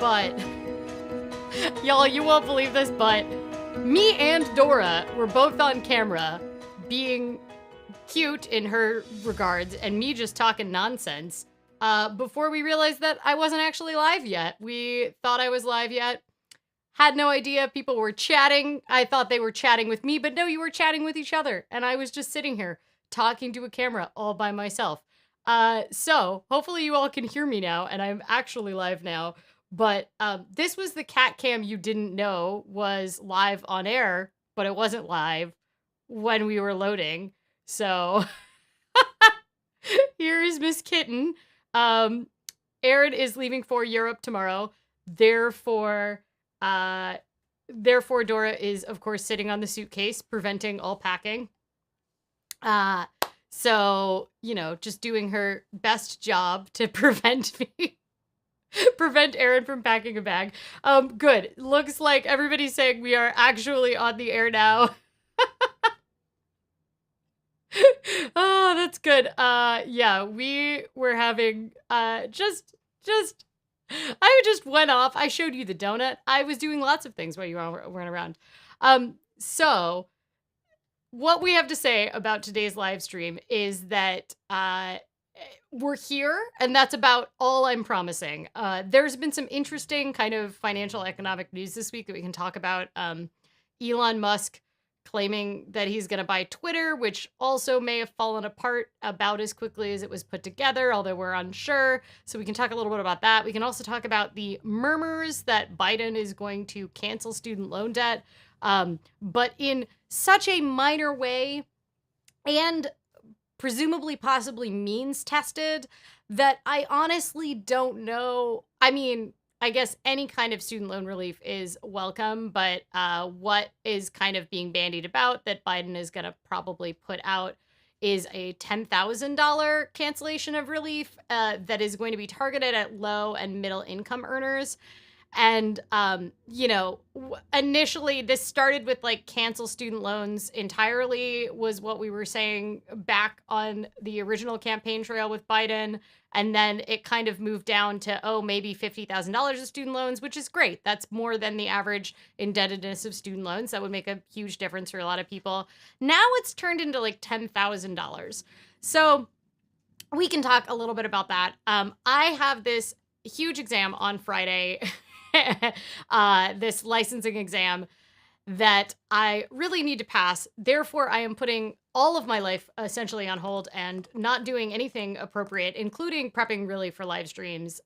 but y'all, you won't believe this, but me and Dora were both on camera being cute in her regards and me just talking nonsense before we realized that I wasn't actually live yet. We thought I was live yet. Had no idea people were chatting. I thought they were chatting with me, but no, you were chatting with each other. And I was just sitting here talking to a camera all by myself. So hopefully you all can hear me now and I'm actually live now. But this was the cat cam you didn't know was live on air, but it wasn't live when we were loading. So here is Miss Kitten. Aaron is leaving for Europe tomorrow. Therefore, Dora is, of course, sitting on the suitcase, preventing all packing. So, you know, just doing her best job to prevent Aaron from packing a bag. Good. Looks like everybody's saying we are actually on the air now. Oh, that's good. Yeah, we were having, I just went off. I showed you the donut. I was doing lots of things while you weren't around. So what we have to say about today's live stream is that, we're here, and that's about all I'm promising. There's been some interesting kind of financial economic news this week that we can talk about. Elon Musk claiming that he's going to buy Twitter, which also may have fallen apart about as quickly as it was put together, although we're unsure. So we can talk a little bit about that. We can also talk about the murmurs that Biden is going to cancel student loan debt, but in such a minor way and presumably possibly means tested that I honestly don't know. I mean, I guess any kind of student loan relief is welcome, but what is kind of being bandied about that Biden is going to probably put out is a $10,000 cancellation of relief that is going to be targeted at low and middle income earners. And, you know, initially this started with like cancel student loans entirely was what we were saying back on the original campaign trail with Biden. And then it kind of moved down to, oh, maybe $50,000 of student loans, which is great. That's more than the average indebtedness of student loans. That would make a huge difference for a lot of people. Now it's turned into like $10,000. So we can talk a little bit about that. I have this huge exam on Friday. This licensing exam that I really need to pass. Therefore, I am putting all of my life essentially on hold and not doing anything appropriate, including prepping really for live streams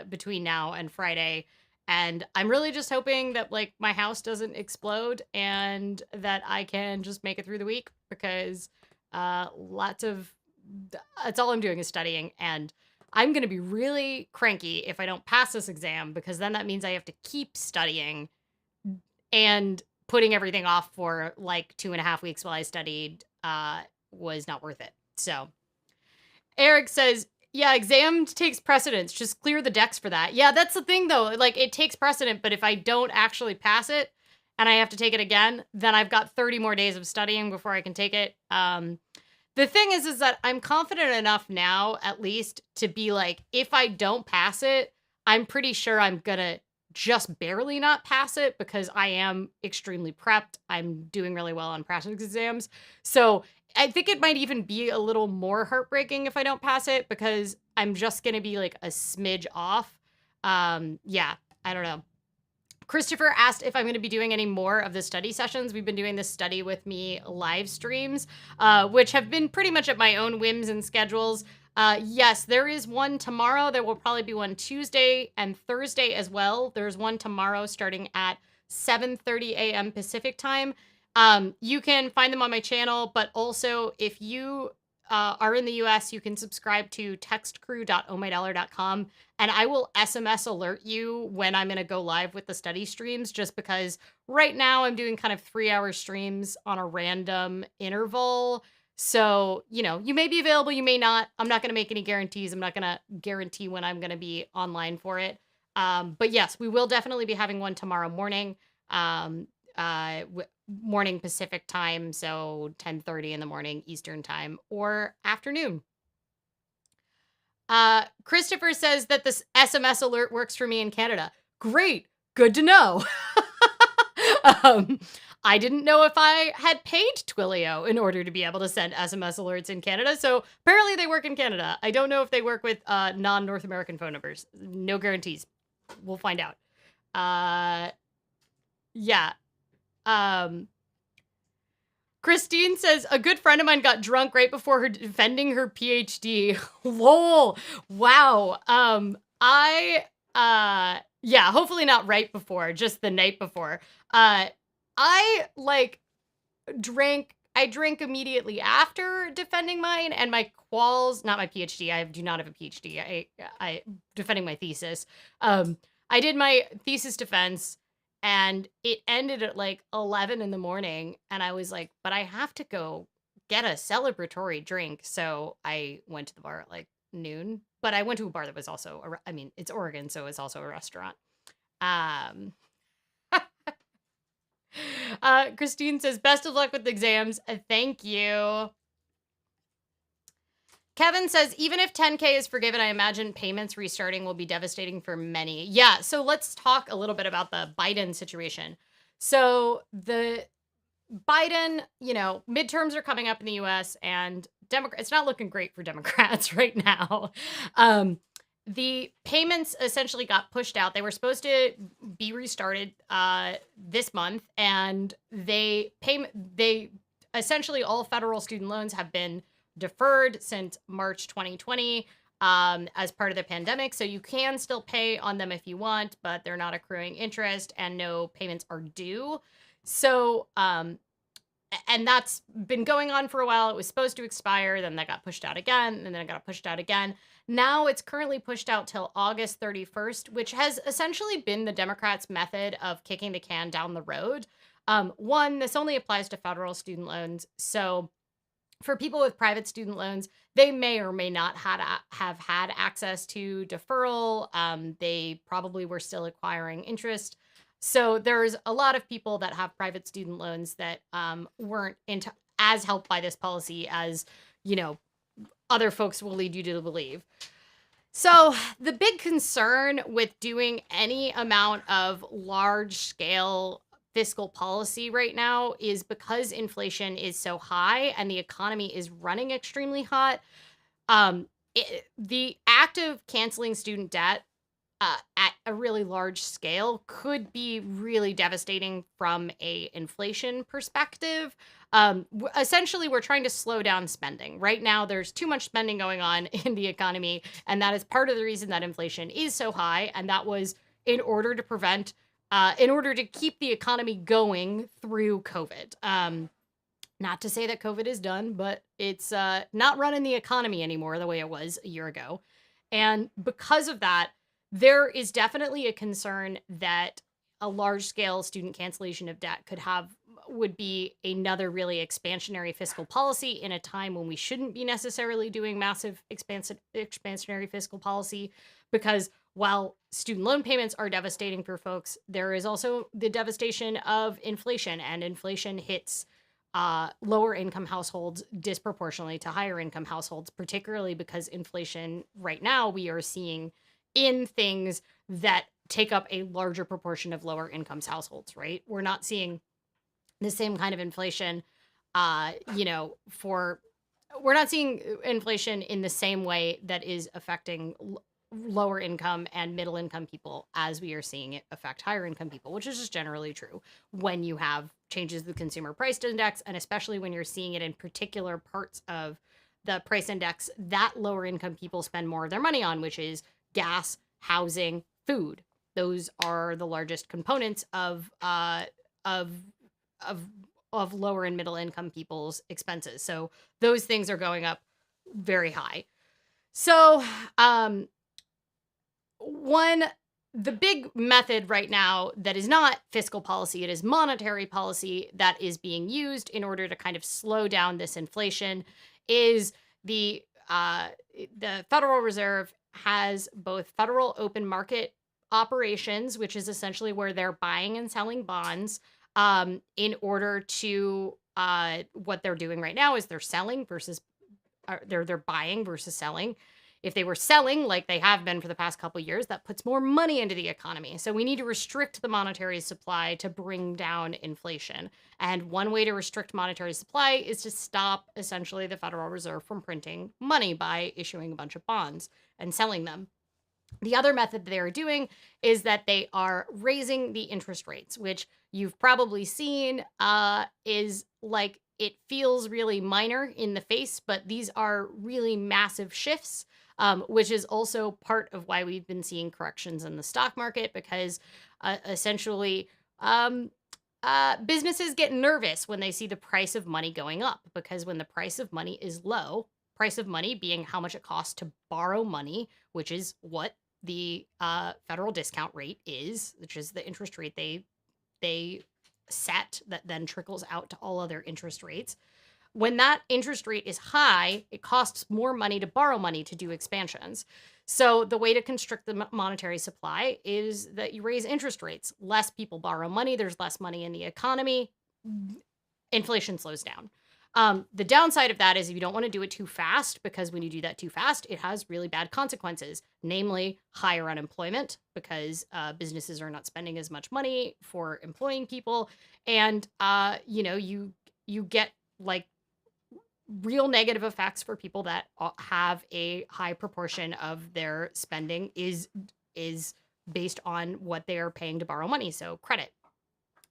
between now and Friday. And I'm really just hoping that like my house doesn't explode and that I can just make it through the week because that's all I'm doing is studying, and I'm going to be really cranky if I don't pass this exam, because then that means I have to keep studying and putting everything off for like 2.5 weeks while I studied was not worth it. So Eric says, yeah, exam takes precedence. Just clear the decks for that. Yeah, that's the thing though. Like it takes precedent, but if I don't actually pass it and I have to take it again, then I've got 30 more days of studying before I can take it. The thing is that I'm confident enough now, at least, to be like, if I don't pass it, I'm pretty sure I'm gonna just barely not pass it because I am extremely prepped. I'm doing really well on practice exams. So I think it might even be a little more heartbreaking if I don't pass it because I'm just gonna be like a smidge off. Yeah, I don't know. Christopher asked if I'm going to be doing any more of the study sessions. We've been doing this study with me live streams, which have been pretty much at my own whims and schedules. Yes, there is one tomorrow. There will probably be one Tuesday and Thursday as well. There's one tomorrow starting at 7:30 a.m. Pacific time. You can find them on my channel, but also if you are in the US, you can subscribe to textcrew.ohmydollar.com, and I will SMS alert you when I'm going to go live with the study streams, just because right now I'm doing kind of 3-hour streams on a random interval. So, you know, you may be available, you may not. I'm not going to make any guarantees. I'm not going to guarantee when I'm going to be online for it. But yes, we will definitely be having one tomorrow morning. Morning Pacific time, so 10:30 in the morning Eastern time, or afternoon. Christopher says that this SMS alert works for me in Canada. Great. Good to know. um, I didn't know if I had paid Twilio in order to be able to send SMS alerts in Canada. So apparently they work in Canada. I don't know if they work with non-North American phone numbers. No guarantees. We'll find out. Yeah. Christine says, a good friend of mine got drunk right before her defending her PhD. Lol. Wow. Yeah, hopefully not right before, just the night before. I drank immediately after defending mine, and my quals, not my PhD. I do not have a PhD. I defending my thesis. I did my thesis defense, and it ended at like 11 in the morning, and I was like, but I have to go get a celebratory drink. So I went to the bar at like noon, but I went to a bar that was also, it's Oregon, so it's also a restaurant. Christine says, best of luck with the exams. Thank you. Kevin says, even if 10K is forgiven, I imagine payments restarting will be devastating for many. Yeah, so let's talk a little bit about the Biden situation. So the Biden, midterms are coming up in the US, and it's not looking great for Democrats right now. The payments essentially got pushed out. They were supposed to be restarted this month, and they essentially all federal student loans have been deferred since March 2020 as part of the pandemic. So you can still pay on them if you want, but they're not accruing interest and no payments are due. So, and that's been going on for a while. It was supposed to expire, then that got pushed out again, and then it got pushed out again. Now it's currently pushed out till August 31st, which has essentially been the Democrats' method of kicking the can down the road. One, this only applies to federal student loans. So for people with private student loans, they may or may not have had access to deferral. They probably were still acquiring interest. So there's a lot of people that have private student loans that weren't as helped by this policy as, other folks will lead you to believe. So the big concern with doing any amount of large scale fiscal policy right now is because inflation is so high and the economy is running extremely hot. The act of canceling student debt at a really large scale could be really devastating from a inflation perspective. Essentially, we're trying to slow down spending. Right now, there's too much spending going on in the economy, and that is part of the reason that inflation is so high, and that was in order to keep the economy going through COVID. Not to say that COVID is done, but it's not running the economy anymore the way it was a year ago. And because of that, there is definitely a concern that a large-scale student cancellation of debt would be another really expansionary fiscal policy in a time when we shouldn't be necessarily doing massive expansionary fiscal policy, because while student loan payments are devastating for folks, there is also the devastation of inflation, and inflation hits lower income households disproportionately to higher income households, particularly because inflation right now we are seeing in things that take up a larger proportion of lower incomes households, right? We're not seeing the same kind of inflation, we're not seeing inflation in the same way that is affecting lower income and middle income people as we are seeing it affect higher income people, which is just generally true when you have changes to the consumer price index, and especially when you're seeing it in particular parts of the price index that lower income people spend more of their money on, which is gas, housing, food. Those are the largest components of lower and middle income people's expenses. So those things are going up very high. So the big method right now that is not fiscal policy, it is monetary policy that is being used in order to kind of slow down this inflation, is the Federal Reserve has both federal open market operations, which is essentially where they're buying and selling bonds, in order to what they're doing right now is they're selling versus they're buying versus selling If they were selling like they have been for the past couple of years, that puts more money into the economy. So we need to restrict the monetary supply to bring down inflation. And one way to restrict monetary supply is to stop essentially the Federal Reserve from printing money by issuing a bunch of bonds and selling them. The other method they are doing is that they are raising the interest rates, which you've probably seen is like it feels really minor in the face, but these are really massive shifts, which is also part of why we've been seeing corrections in the stock market because essentially businesses get nervous when they see the price of money going up because when the price of money is low, price of money being how much it costs to borrow money, which is what the federal discount rate is, which is the interest rate they set that then trickles out to all other interest rates. When that interest rate is high, it costs more money to borrow money to do expansions. So the way to constrict the monetary supply is that you raise interest rates. Less people borrow money, there's less money in the economy, inflation slows down. The downside of that is you don't want to do it too fast because when you do that too fast, it has really bad consequences, namely higher unemployment because businesses are not spending as much money for employing people. And, you get like real negative effects for people that have a high proportion of their spending is based on what they are paying to borrow money. So credit.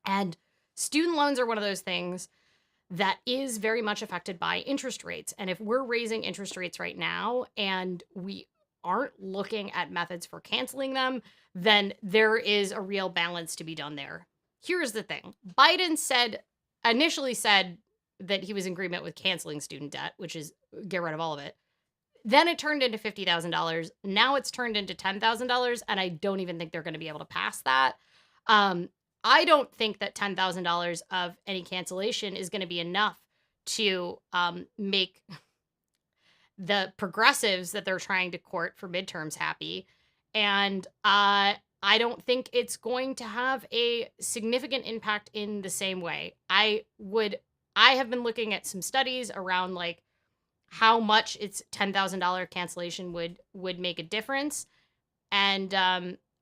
And student loans are one of those things that is very much affected by interest rates. And if we're raising interest rates right now and we aren't looking at methods for canceling them, then there is a real balance to be done there. Here's the thing. Biden initially said that he was in agreement with canceling student debt, which is get rid of all of it. Then it turned into $50,000. Now it's turned into $10,000. And I don't even think they're going to be able to pass that. I don't think that $10,000 of any cancellation is going to be enough to make the progressives that they're trying to court for midterms happy. And I don't think it's going to have a significant impact in the same way. I have been looking at some studies around like how much its $10,000 cancellation would make a difference. And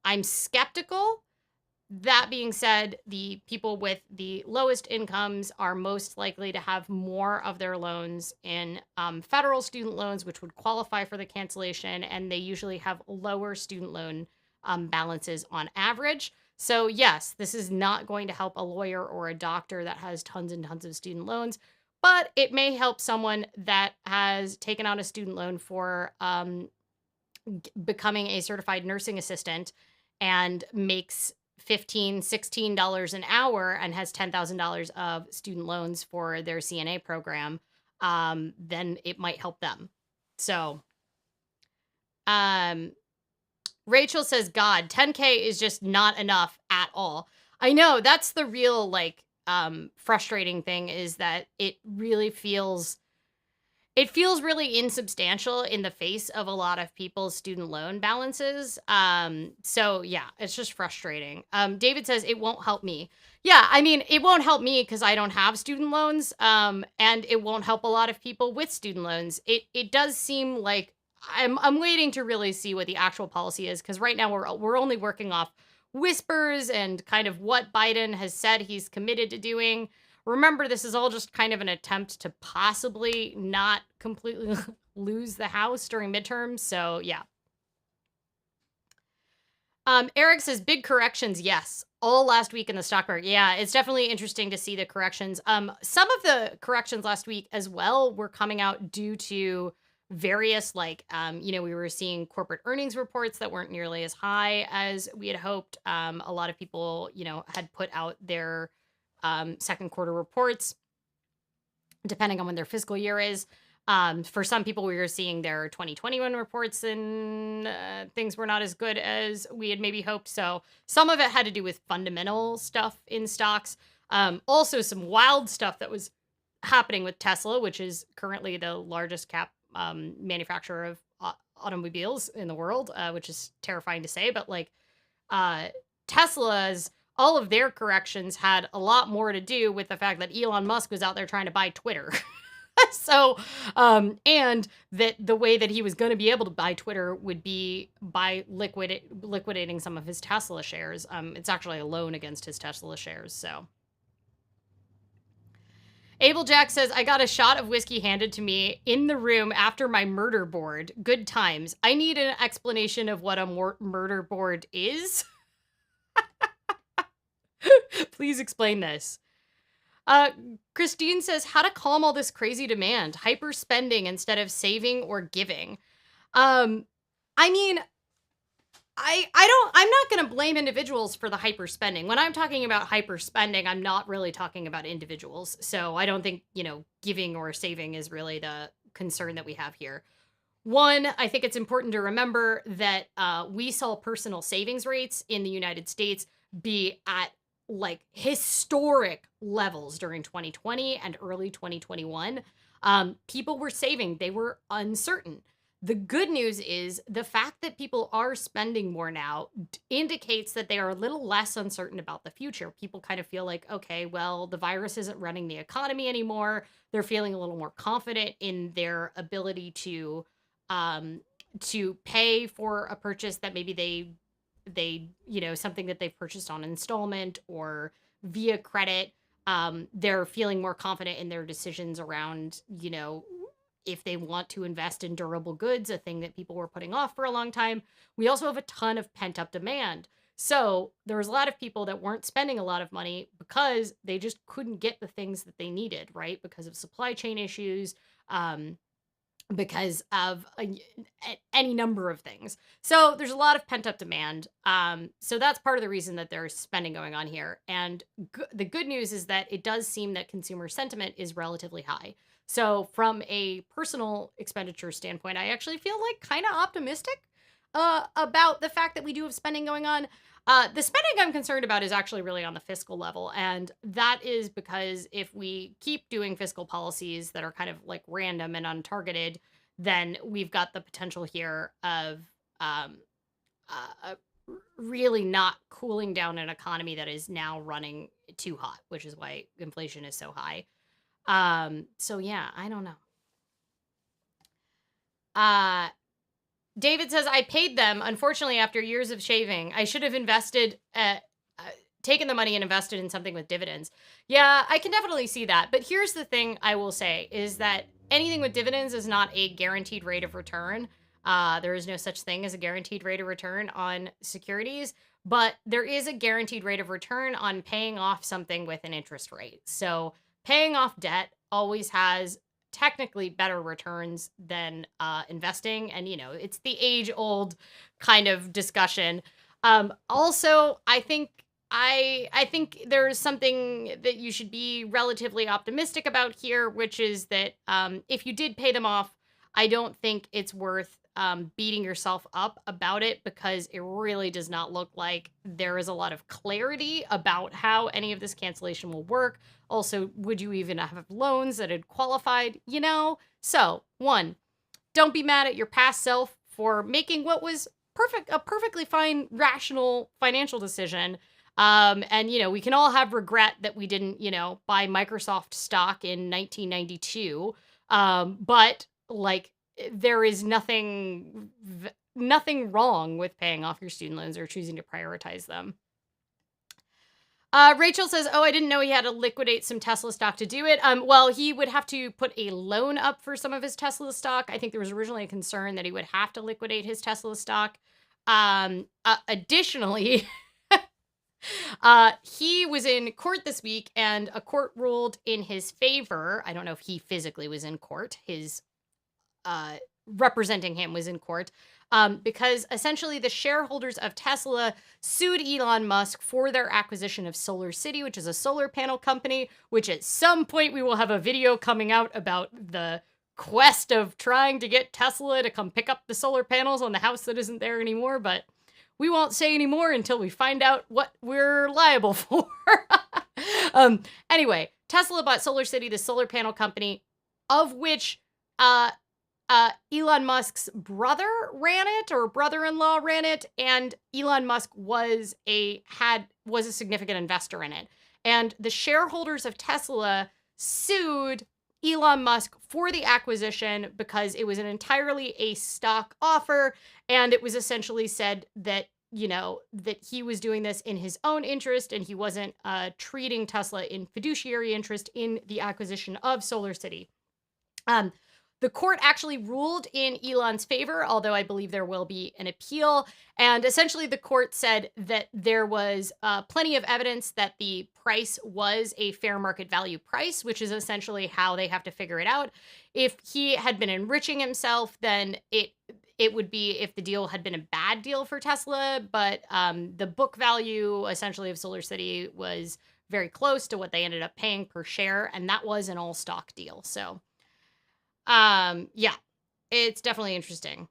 I'm skeptical. That being said, the people with the lowest incomes are most likely to have more of their loans in federal student loans, which would qualify for the cancellation, and they usually have lower student loan balances on average. So yes, this is not going to help a lawyer or a doctor that has tons and tons of student loans, but it may help someone that has taken out a student loan for becoming a certified nursing assistant and makes $15, $16 an hour and has $10,000 of student loans for their CNA program, then it might help them. So, Rachel says, God, 10K is just not enough at all. I know that's the real frustrating thing is that it feels really insubstantial in the face of a lot of people's student loan balances. So yeah, it's just frustrating. David says it won't help me. Yeah, I mean, it won't help me because I don't have student loans. And it won't help a lot of people with student loans. It does seem like I'm waiting to really see what the actual policy is because right now we're only working off whispers and kind of what Biden has said he's committed to doing. Remember, this is all just kind of an attempt to possibly not completely lose the House during midterms. So, yeah. Eric says, big corrections, yes. All last week in the stock market. Yeah, it's definitely interesting to see the corrections. Some of the corrections last week as well were coming out due to various, we were seeing corporate earnings reports that weren't nearly as high as we had hoped. A lot of people, had put out their second quarter reports, depending on when their fiscal year is. For some people, we were seeing their 2021 reports and things were not as good as we had maybe hoped. So some of it had to do with fundamental stuff in stocks. Also, some wild stuff that was happening with Tesla, which is currently the largest cap manufacturer of automobiles in the world, which is terrifying to say. But Tesla's all of their corrections had a lot more to do with the fact that Elon Musk was out there trying to buy Twitter. So, and that the way that he was going to be able to buy Twitter would be by liquidating some of his Tesla shares. It's actually a loan against his Tesla shares. So, Abel Jack says, I got a shot of whiskey handed to me in the room after my murder board. Good times. I need an explanation of what a murder board is. Please explain this. Christine says, how to calm all this crazy demand, hyper spending instead of saving or giving. I mean, I'm not going to blame individuals for the hyper spending. When I'm talking about hyper spending, I'm not really talking about individuals. So I don't think, giving or saving is really the concern that we have here. One, I think it's important to remember that we saw personal savings rates in the United States be at like historic levels during 2020 and early 2021. People were saving. They were uncertain. The good news is the fact that people are spending more now indicates that they are a little less uncertain about the future. People kind of feel like, okay, well, the virus isn't running the economy anymore. They're feeling a little more confident in their ability to pay for a purchase that maybe they something that they've purchased on installment or via credit. They're feeling more confident in their decisions around, if they want to invest in durable goods, a thing that people were putting off for a long time. We also have a ton of pent-up demand. So there was a lot of people that weren't spending a lot of money because they just couldn't get the things that they needed, right? Because of supply chain issues, because of any number of things. So there's a lot of pent-up demand. So that's part of the reason that there's spending going on here. And the good news is that it does seem that consumer sentiment is relatively high. So from a personal expenditure standpoint, I actually feel like kind of optimistic about the fact that we do have spending going on. The spending I'm concerned about is actually really on the fiscal level. And that is because if we keep doing fiscal policies that are kind of like random and untargeted, then we've got the potential here of really not cooling down an economy that is now running too hot, which is why inflation is so high. So yeah, I don't know. David says, I paid them, unfortunately, after years of shaving. I should have taken the money and invested in something with dividends. Yeah, I can definitely see that. But here's the thing I will say is that anything with dividends is not a guaranteed rate of return. There is no such thing as a guaranteed rate of return on securities, but there is a guaranteed rate of return on paying off something with an interest rate. So paying off debt always has technically better returns than investing. And, it's the age-old kind of discussion. Also, I think there's something that you should be relatively optimistic about here, which is that if you did pay them off, I don't think it's worth beating yourself up about it, because it really does not look like there is a lot of clarity about how any of this cancellation will work. Also, would you even have loans that had qualified, So, one, don't be mad at your past self for making what was a perfectly fine, rational financial decision. And, we can all have regret that we didn't, buy Microsoft stock in 1992. But, there is nothing wrong with paying off your student loans or choosing to prioritize them. Rachel says, I didn't know he had to liquidate some Tesla stock to do it. Well, he would have to put a loan up for some of his Tesla stock. I think there was originally a concern that he would have to liquidate his Tesla stock. Additionally, he was in court this week, and a court ruled in his favor. I don't know if he physically was in court. His representing him was in court, because essentially the shareholders of Tesla sued Elon Musk for their acquisition of Solar City, which is a solar panel company, which at some point we will have a video coming out about the quest of trying to get Tesla to come pick up the solar panels on the house that isn't there anymore, but we won't say any more until we find out what we're liable for. Anyway, Tesla bought Solar City, the solar panel company, of which Elon Musk's brother ran it, or brother-in-law ran it, and Elon Musk was a significant investor in it. And the shareholders of Tesla sued Elon Musk for the acquisition because it was an entirely a stock offer, and it was essentially said that, that he was doing this in his own interest and he wasn't treating Tesla in fiduciary interest in the acquisition of Solar City. The court actually ruled in Elon's favor, although I believe there will be an appeal. And essentially, the court said that there was plenty of evidence that the price was a fair market value price, which is essentially how they have to figure it out. If he had been enriching himself, then it would be if the deal had been a bad deal for Tesla. But the book value, essentially, of Solar City was very close to what they ended up paying per share, and that was an all stock deal. So. Yeah, it's definitely interesting.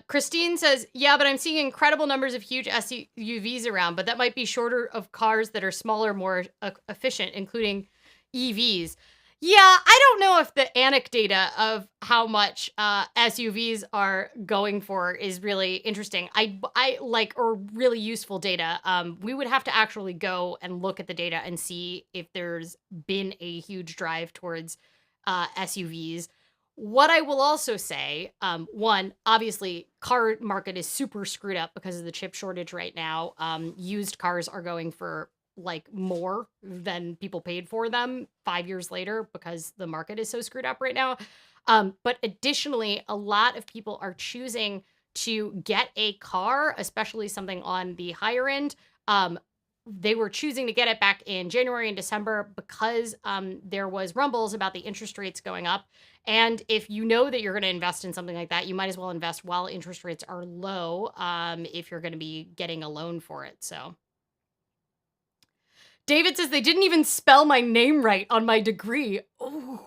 Christine says, yeah, but I'm seeing incredible numbers of huge SUVs around, but that might be shorter of cars that are smaller, more efficient, including EVs. Yeah, I don't know if the anecdata of how much SUVs are going for is really interesting. I like, or really useful data. We would have to actually go and look at the data and see if there's been a huge drive towards SUVs. What I will also say, one, obviously, car market is super screwed up because of the chip shortage right now. Used cars are going for like more than people paid for them 5 years later because the market is so screwed up right now. But additionally, a lot of people are choosing to get a car, especially something on the higher end. They were choosing to get it back in January and December because there was rumbles about the interest rates going up. And if you know that you're going to invest in something like that, you might as well invest while interest rates are low if you're going to be getting a loan for it. So David says they didn't even spell my name right on my degree. Ooh.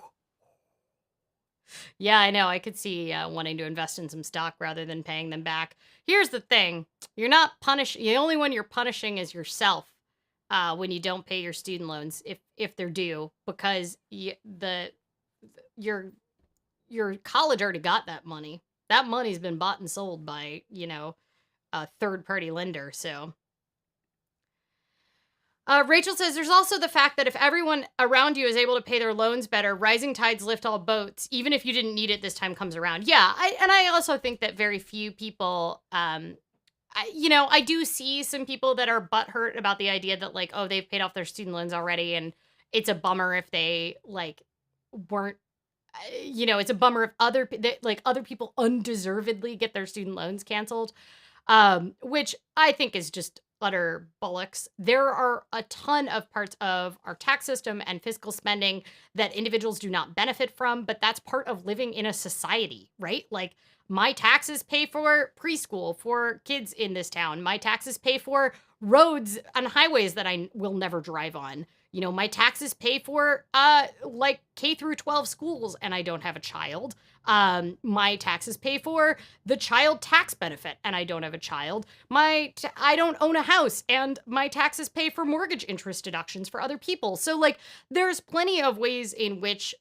Yeah, I know. I could see wanting to invest in some stock rather than paying them back. Here's the thing. You're not punishing. The only one you're punishing is yourself when you don't pay your student loans if they're due, because your college already got that money. That money's been bought and sold by, a third-party lender, so. Rachel says, there's also the fact that if everyone around you is able to pay their loans better, rising tides lift all boats, even if you didn't need it this time comes around. Yeah, I also think that very few people, I do see some people that are butthurt about the idea that, like, oh, they've paid off their student loans already, and it's a bummer if they, like, weren't, it's a bummer if other people undeservedly get their student loans canceled, which I think is just utter bollocks. There are a ton of parts of our tax system and fiscal spending that individuals do not benefit from, but that's part of living in a society, right? Like, my taxes pay for preschool for kids in this town. My taxes pay for roads and highways that I will never drive on. My taxes pay for like K through 12 schools, and I don't have a child. My taxes pay for the child tax benefit, and I don't have a child. I don't own a house, and my taxes pay for mortgage interest deductions for other people. So, like, there's plenty of ways in which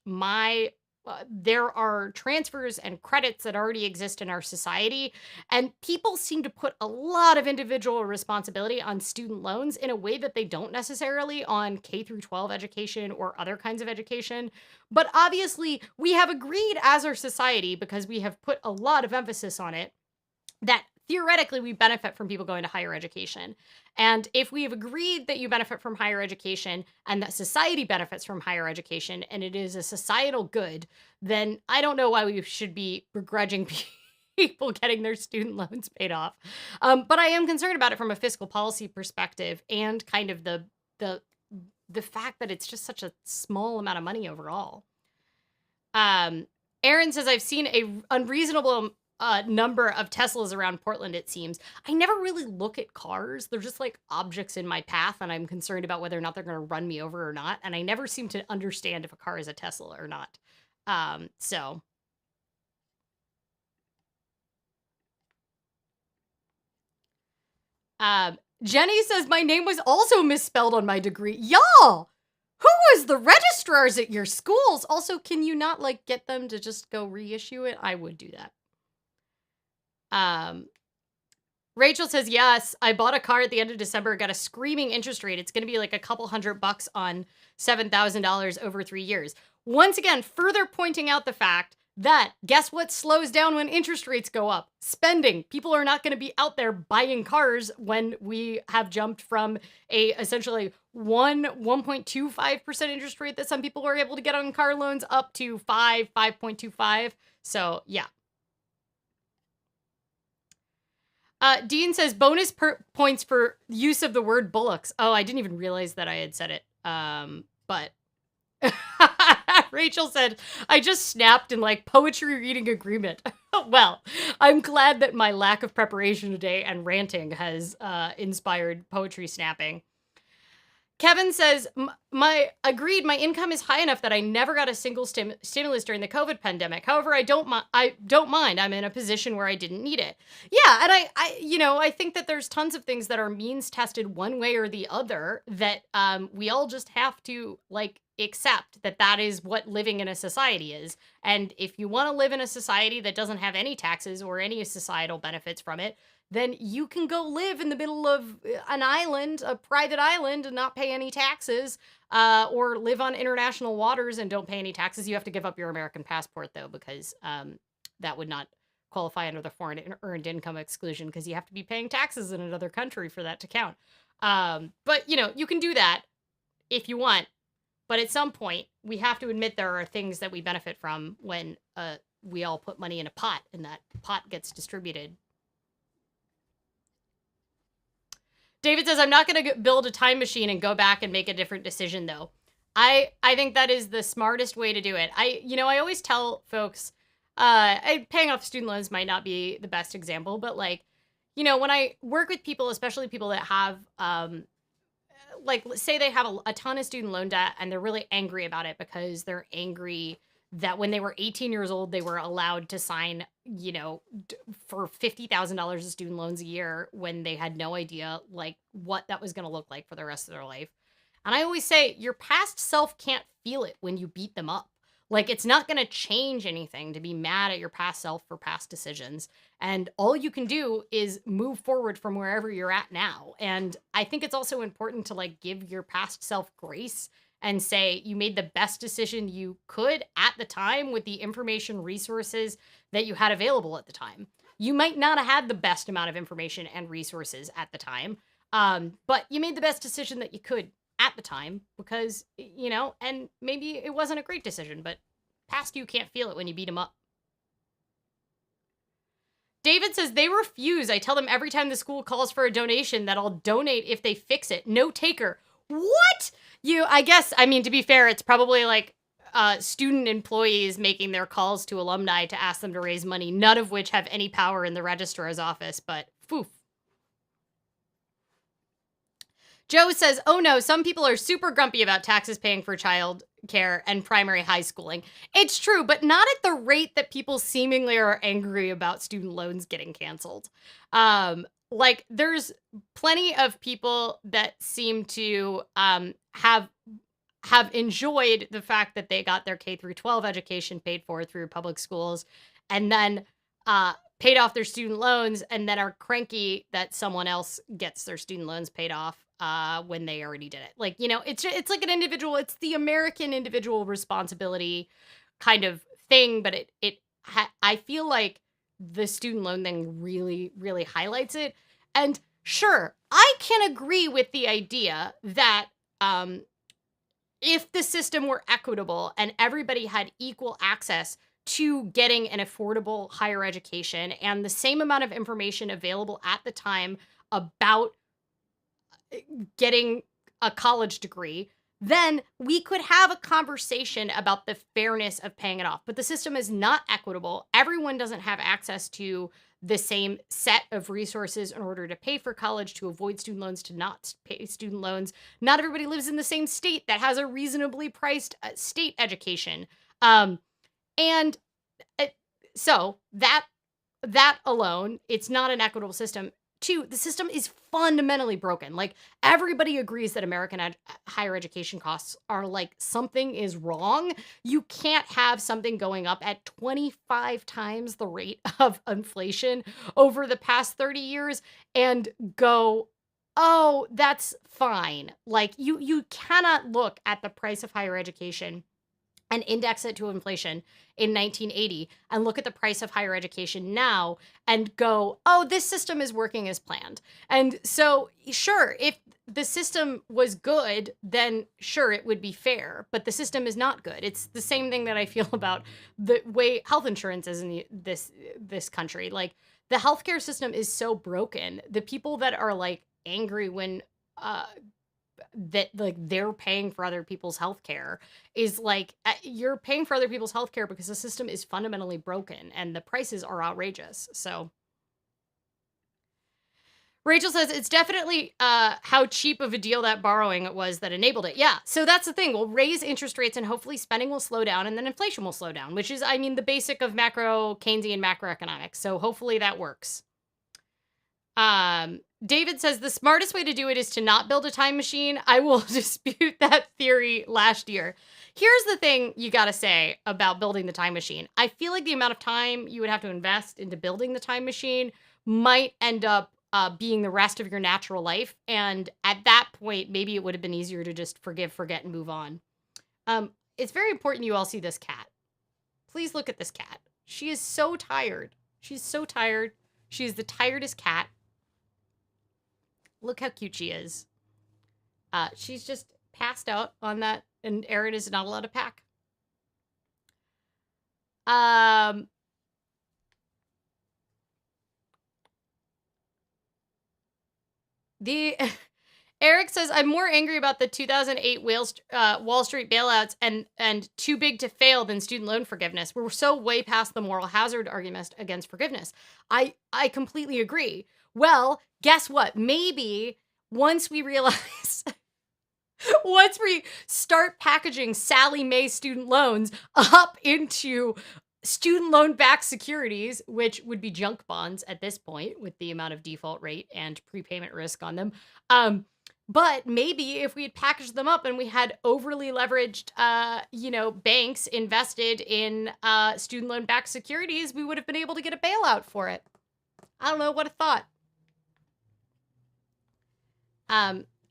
there are transfers and credits that already exist in our society, and people seem to put a lot of individual responsibility on student loans in a way that they don't necessarily on K through 12 education or other kinds of education. But obviously, we have agreed as our society, because we have put a lot of emphasis on it, that theoretically we benefit from people going to higher education. And if we have agreed that you benefit from higher education and that society benefits from higher education and it is a societal good, then I don't know why we should be begrudging people getting their student loans paid off. But I am concerned about it from a fiscal policy perspective and kind of the fact that it's just such a small amount of money overall. Aaron says, I've seen a unreasonable number of Teslas around Portland, it seems. I never really look at cars. They're just like objects in my path, and I'm concerned about whether or not they're going to run me over or not. And I never seem to understand if a car is a Tesla or not. So. Jenny says, my name was also misspelled on my degree. Y'all! Who was the registrars at your schools? Also, can you not, like, get them to just go reissue it? I would do that. Rachel says, yes, I bought a car at the end of December, got a screaming interest rate. It's going to be like a couple $100 on $7,000 over 3 years. Once again, further pointing out the fact that guess what slows down when interest rates go up? Spending. People are not going to be out there buying cars when we have jumped from a essentially 1.25% interest rate that some people were able to get on car loans up to 5.25. So yeah. Dean says bonus points for use of the word bullocks. Oh, I didn't even realize that I had said it. But Rachel said, I just snapped in like poetry reading agreement. Well, I'm glad that my lack of preparation today and ranting has inspired poetry snapping. Kevin says, my income is high enough that I never got a single stimulus during the COVID pandemic. However, I don't mind. I'm in a position where I didn't need it. Yeah, and I think that there's tons of things that are means tested one way or the other that we all just have to like accept that is what living in a society is. And if you want to live in a society that doesn't have any taxes or any societal benefits from it, then you can go live in the middle of an island, a private island, and not pay any taxes, or live on international waters and don't pay any taxes. You have to give up your American passport, though, because that would not qualify under the foreign earned income exclusion because you have to be paying taxes in another country for that to count. But, you can do that if you want. But at some point, we have to admit there are things that we benefit from when we all put money in a pot and that pot gets distributed. David says, I'm not going to build a time machine and go back and make a different decision, though. I think that is the smartest way to do it. I always tell folks, paying off student loans might not be the best example, but like, when I work with people, especially people that have, like, say they have a ton of student loan debt and they're really angry about it because they're angry that when they were 18 years old, they were allowed to sign, for $50,000 of student loans a year when they had no idea, like, what that was going to look like for the rest of their life. And I always say, your past self can't feel it when you beat them up. Like, it's not going to change anything to be mad at your past self for past decisions. And all you can do is move forward from wherever you're at now. And I think it's also important to, like, give your past self grace and say you made the best decision you could at the time with the information resources that you had available at the time. You might not have had the best amount of information and resources at the time, but you made the best decision that you could at the time because, and maybe it wasn't a great decision, but past you can't feel it when you beat them up. David says they refuse. I tell them every time the school calls for a donation that I'll donate if they fix it. No taker. What? To be fair, it's probably like student employees making their calls to alumni to ask them to raise money, none of which have any power in the registrar's office, but poof. Joe says, oh no, some people are super grumpy about taxes paying for child care and primary high schooling. It's true, but not at the rate that people seemingly are angry about student loans getting canceled. Like, there's plenty of people that seem to have enjoyed the fact that they got their K through 12 education paid for through public schools and then paid off their student loans and then are cranky that someone else gets their student loans paid off when they already did it. Like, it's like an individual, it's the American individual responsibility kind of thing, but I feel like the student loan thing really, really highlights it. And sure, I can agree with the idea that if the system were equitable and everybody had equal access to getting an affordable higher education and the same amount of information available at the time about getting a college degree, then we could have a conversation about the fairness of paying it off. But the system is not equitable. Everyone doesn't have access to the same set of resources in order to pay for college, to avoid student loans, to not pay student loans. Not everybody lives in the same state that has a reasonably priced state education. So that alone, it's not an equitable system. two, the system is fundamentally broken. Like, everybody agrees that American higher education costs are like, something is wrong. You can't have something going up at 25 times the rate of inflation over the past 30 years and go, oh, that's fine. Like, you cannot look at the price of higher education and index it to inflation in 1980 and look at the price of higher education now and go, oh, this system is working as planned. And so, sure, if the system was good, then sure, it would be fair, but the system is not good. It's the same thing that I feel about the way health insurance is in this country. Like, the healthcare system is so broken. The people that are like angry when that like they're paying for other people's healthcare is like, you're paying for other people's healthcare because the system is fundamentally broken and the prices are outrageous. So Rachel says it's definitely how cheap of a deal that borrowing it was that enabled it. Yeah, so that's the thing. We'll raise interest rates and hopefully spending will slow down and then inflation will slow down, which is, I mean, the basic of macro Keynesian macroeconomics. So hopefully that works. David says the smartest way to do it is to not build a time machine. I will dispute that theory last year. Here's the thing you got to say about building the time machine. I feel like the amount of time you would have to invest into building the time machine might end up being the rest of your natural life. And at that point, maybe it would have been easier to just forgive, forget, and move on. It's very important you all see this cat. Please look at this cat. She is so tired. She's so tired. She is the tiredest cat. Look how cute she is. She's just passed out on that, and Aaron is not allowed to pack. Eric says, I'm more angry about the 2008 Wall Street bailouts and too big to fail than student loan forgiveness. We're so way past the moral hazard argument against forgiveness. I completely agree. Well, guess what? Maybe once we realize, once we start packaging Sally Mae student loans up into student loan-backed securities, which would be junk bonds at this point with the amount of default rate and prepayment risk on them. But maybe if we had packaged them up and we had overly leveraged, banks invested in student loan-backed securities, we would have been able to get a bailout for it. I don't know, what a thought.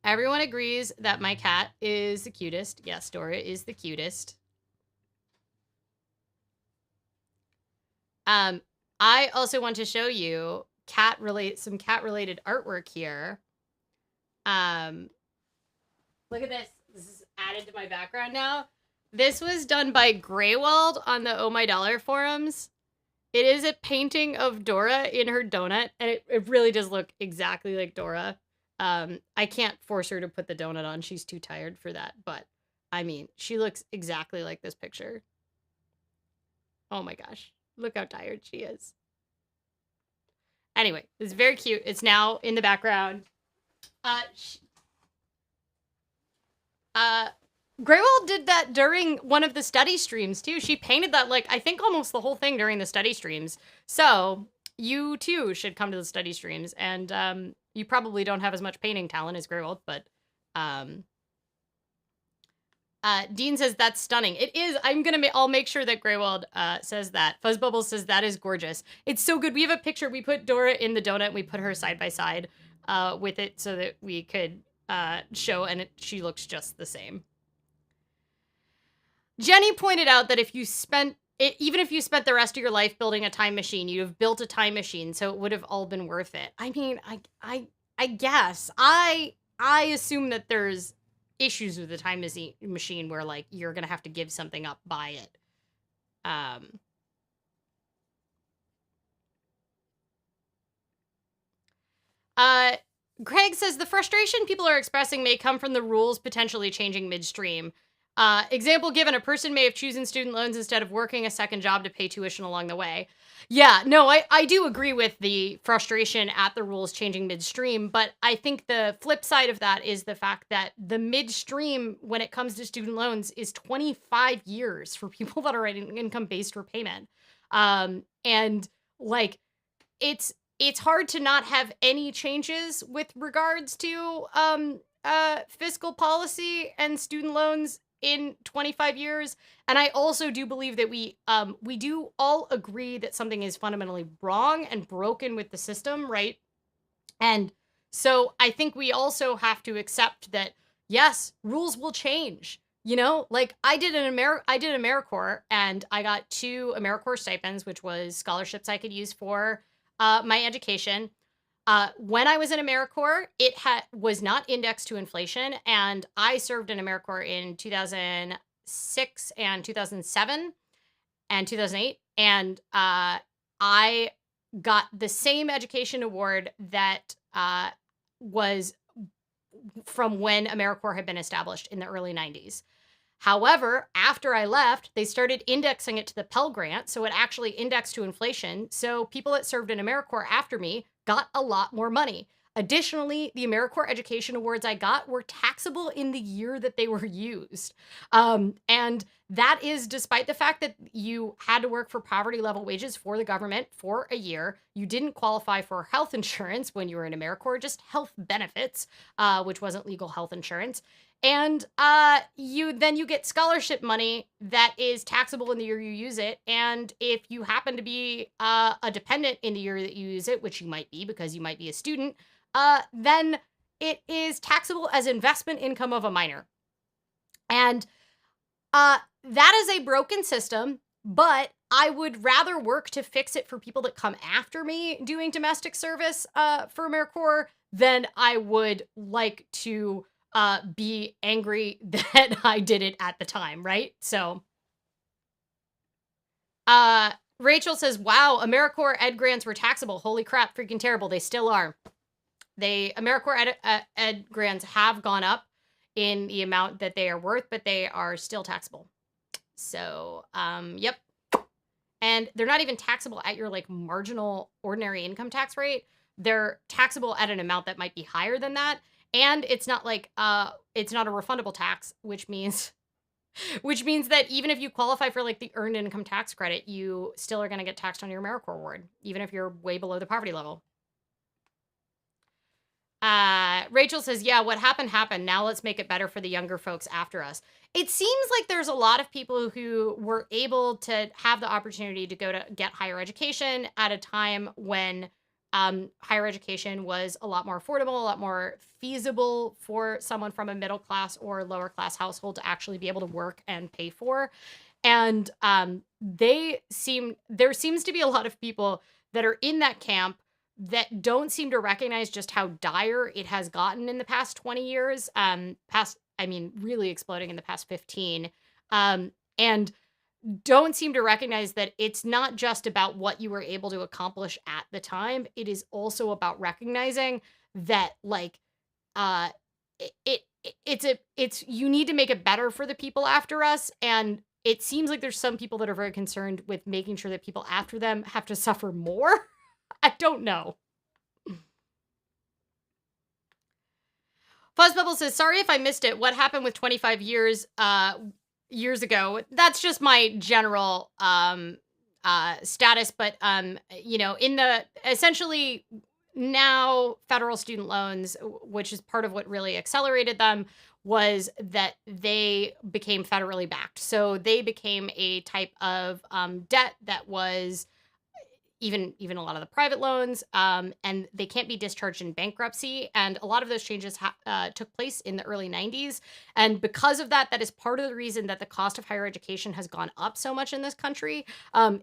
Everyone agrees that my cat is the cutest. Yes, Dora is the cutest. I also want to show you some cat-related artwork here. Look at this. This is added to my background now. This was done by Graywald on the Oh My Dollar forums. It is a painting of Dora in her donut, and it really does look exactly like Dora. I can't force her to put the donut on. She's too tired for that, but I mean, she looks exactly like this picture. Oh my gosh. Look how tired she is. Anyway, it's very cute. It's now in the background. Graywald did that during one of the study streams too. She painted that, like, I think almost the whole thing during the study streams. So you too should come to the study streams. And you probably don't have as much painting talent as Graywald, but Dean says that's stunning. It is. I'll make sure that Graywald says that. Fuzzbubble says that is gorgeous. It's so good. We have a picture. We put Dora in the donut. And we put her side by side with it so that we could show, and she looks just the same. Jenny pointed out that even if you spent the rest of your life building a time machine, you'd have built a time machine, so it would have all been worth it. I mean, I guess I assume that there's issues with the time machine where, like, you're gonna have to give something up, buy it. Greg says the frustration people are expressing may come from the rules potentially changing midstream. Example given, a person may have chosen student loans instead of working a second job to pay tuition along the way. Yeah, no, I do agree with the frustration at the rules changing midstream, but I think the flip side of that is the fact that the midstream, when it comes to student loans, is 25 years for people that are writing income-based repayment. And, like, it's it's hard to not have any changes with regards to fiscal policy and student loans in 25 years. And I also do believe that we do all agree that something is fundamentally wrong and broken with the system, right? And so I think we also have to accept that, yes, rules will change. You know, like I did AmeriCorps, and I got 2 AmeriCorps stipends, which was scholarships I could use for my education. When I was in AmeriCorps, it was not indexed to inflation, and I served in AmeriCorps in 2006 and 2007 and 2008, and I got the same education award that was from when AmeriCorps had been established in the early 90s. However, after I left, they started indexing it to the Pell Grant, so it actually indexed to inflation. So people that served in AmeriCorps after me got a lot more money. Additionally, the AmeriCorps education awards I got were taxable in the year that they were used. And that is despite the fact that you had to work for poverty level wages for the government for a year. You didn't qualify for health insurance when you were in AmeriCorps, just health benefits, which wasn't legal health insurance. And you get scholarship money that is taxable in the year you use it. And if you happen to be a dependent in the year that you use it, which you might be because you might be a student, then it is taxable as investment income of a minor. And that is a broken system, but I would rather work to fix it for people that come after me doing domestic service for AmeriCorps than I would like to be angry that I did it at the time, right? So, Rachel says, wow, AmeriCorps ed grants were taxable. Holy crap, freaking terrible. They still are. AmeriCorps ed grants have gone up in the amount that they are worth, but they are still taxable. So, yep. And they're not even taxable at your like marginal ordinary income tax rate. They're taxable at an amount that might be higher than that. And it's not like it's not a refundable tax, which means that even if you qualify for like the earned income tax credit, you still are going to get taxed on your AmeriCorps award, even if you're way below the poverty level. Rachel says, yeah, what happened. Now let's make it better for the younger folks after us. It seems like there's a lot of people who were able to have the opportunity to go to get higher education at a time when higher education was a lot more affordable, a lot more feasible for someone from a middle class or lower class household to actually be able to work and pay for. And there seems to be a lot of people that are in that camp that don't seem to recognize just how dire it has gotten in the past 20 years, really exploding in the past 15, and don't seem to recognize that it's not just about what you were able to accomplish at the time. It is also about recognizing that, like, it's you need to make it better for the people after us, and it seems like there's some people that are very concerned with making sure that people after them have to suffer more. I don't know. Fuzzbubble says, sorry if I missed it. What happened with 25 years ago? That's just my general status. But, essentially now federal student loans, which is part of what really accelerated them, was that they became federally backed. So they became a type of debt that was even a lot of the private loans, and they can't be discharged in bankruptcy. And a lot of those changes took place in the early 90s. And because of that, that is part of the reason that the cost of higher education has gone up so much in this country.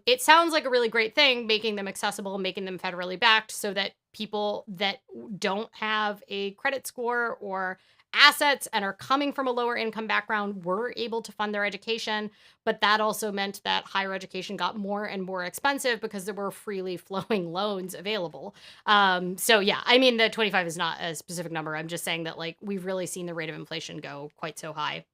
It sounds like a really great thing, making them accessible, making them federally backed so that people that don't have a credit score or assets and are coming from a lower income background were able to fund their education. But that also meant that higher education got more and more expensive because there were freely flowing loans available. So yeah, I mean, the 25 is not a specific number. I'm just saying that, like, we've really seen the rate of inflation go quite so high.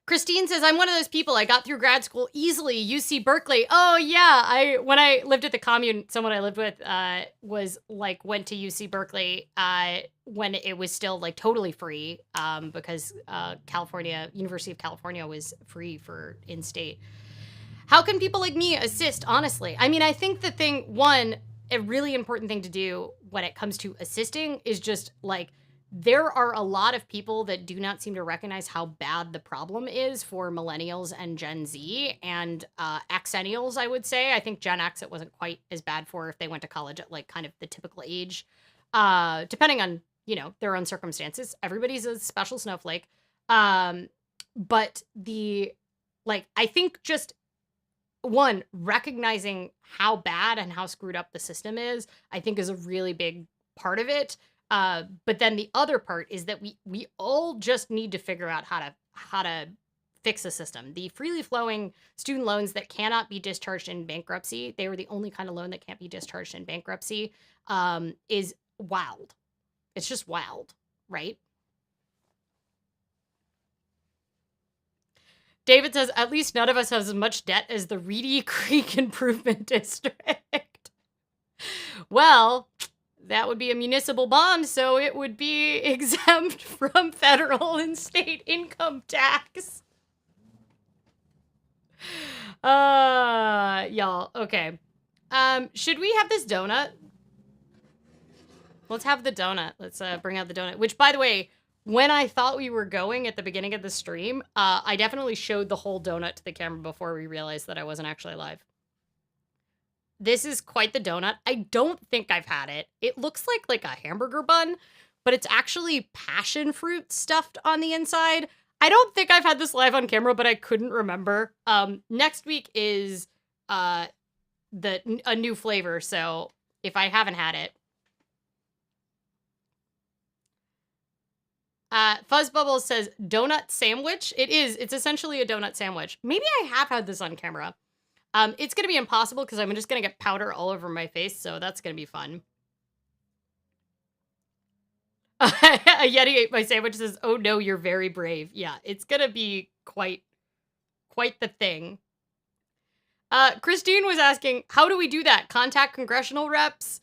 Christine says, I'm one of those people. I got through grad school easily. UC Berkeley. Oh yeah. When I lived at the commune, someone I lived with went to UC Berkeley when it was still like totally free because University of California was free for in-state. How can people like me assist, honestly? I mean, I think the thing, one, a really important thing to do when it comes to assisting is just like, there are a lot of people that do not seem to recognize how bad the problem is for millennials and Gen Z and Xennials, I would say. I think Gen X it wasn't quite as bad for if they went to college at like kind of the typical age, depending on, you know, their own circumstances. Everybody's a special snowflake. But the, like, I think just one, recognizing how bad and how screwed up the system is, I think is a really big part of it. But then the other part is that we all just need to figure out how to fix the system. The freely flowing student loans that cannot be discharged in bankruptcy, they were the only kind of loan that can't be discharged in bankruptcy, is wild. It's just wild, right? David says, at least none of us has as much debt as the Reedy Creek Improvement District. Well, that would be a municipal bond, so it would be exempt from federal and state income tax. Y'all, okay. Should we have this donut? Let's have the donut. Let's bring out the donut, which, by the way, when I thought we were going at the beginning of the stream, I definitely showed the whole donut to the camera before we realized that I wasn't actually live. This is quite the donut. I don't think I've had it. It looks like a hamburger bun, but it's actually passion fruit stuffed on the inside. I don't think I've had this live on camera, but I couldn't remember. Next week is a new flavor, so if I haven't had it. Fuzzbubble says, donut sandwich. It is. It's essentially a donut sandwich. Maybe I have had this on camera. It's going to be impossible because I'm just going to get powder all over my face, so that's going to be fun. A Yeti ate my sandwich says, oh no, you're very brave. Yeah, it's going to be quite the thing. Christine was asking, how do we do that? Contact congressional reps?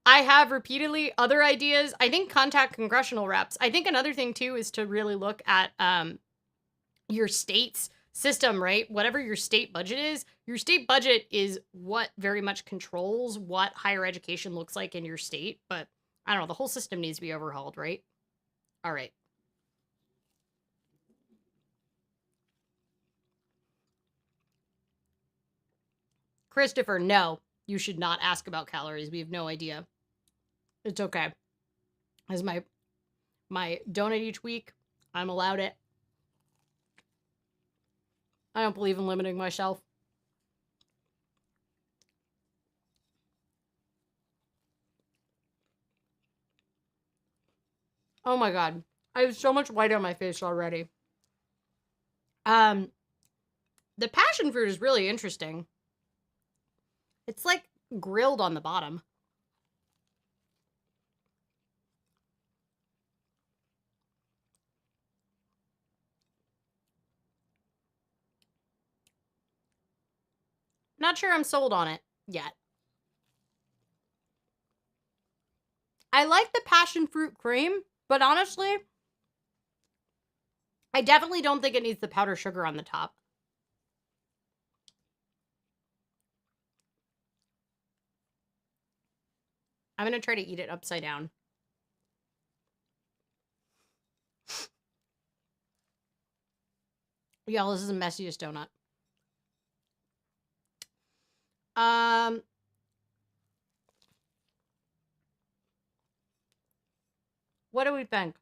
I have repeatedly other ideas. I think contact congressional reps. I think another thing too is to really look at your state's system, right? Whatever your state budget is, your state budget is what very much controls what higher education looks like in your state. But I don't know, the whole system needs to be overhauled, right? All right. Christopher, no, you should not ask about calories. We have no idea. It's okay. As my donut each week, I'm allowed it. I don't believe in limiting myself. Oh my god. I have so much white on my face already. The passion fruit is really interesting. It's like grilled on the bottom. Not sure I'm sold on it yet. I like the passion fruit cream, but honestly, I definitely don't think it needs the powdered sugar on the top. I'm going to try to eat it upside down. Y'all, this is the messiest donut. What do we think?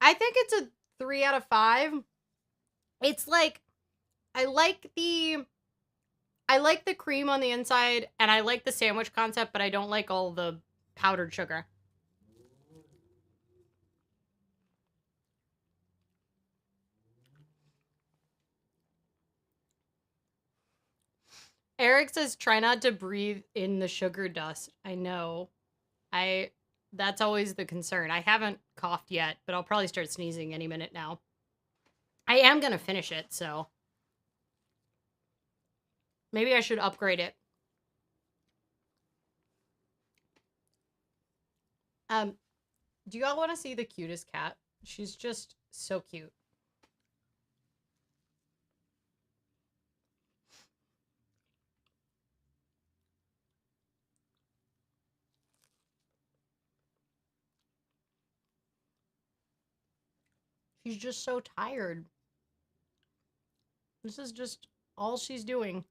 I think it's a 3 out of 5. It's like, I like the cream on the inside, and I like the sandwich concept, but I don't like all the powdered sugar. Eric says, try not to breathe in the sugar dust. I know. That's always the concern. I haven't coughed yet, but I'll probably start sneezing any minute now. I am going to finish it, so maybe I should upgrade it. Do y'all want to see the cutest cat? She's just so cute. She's just so tired. This is just all she's doing.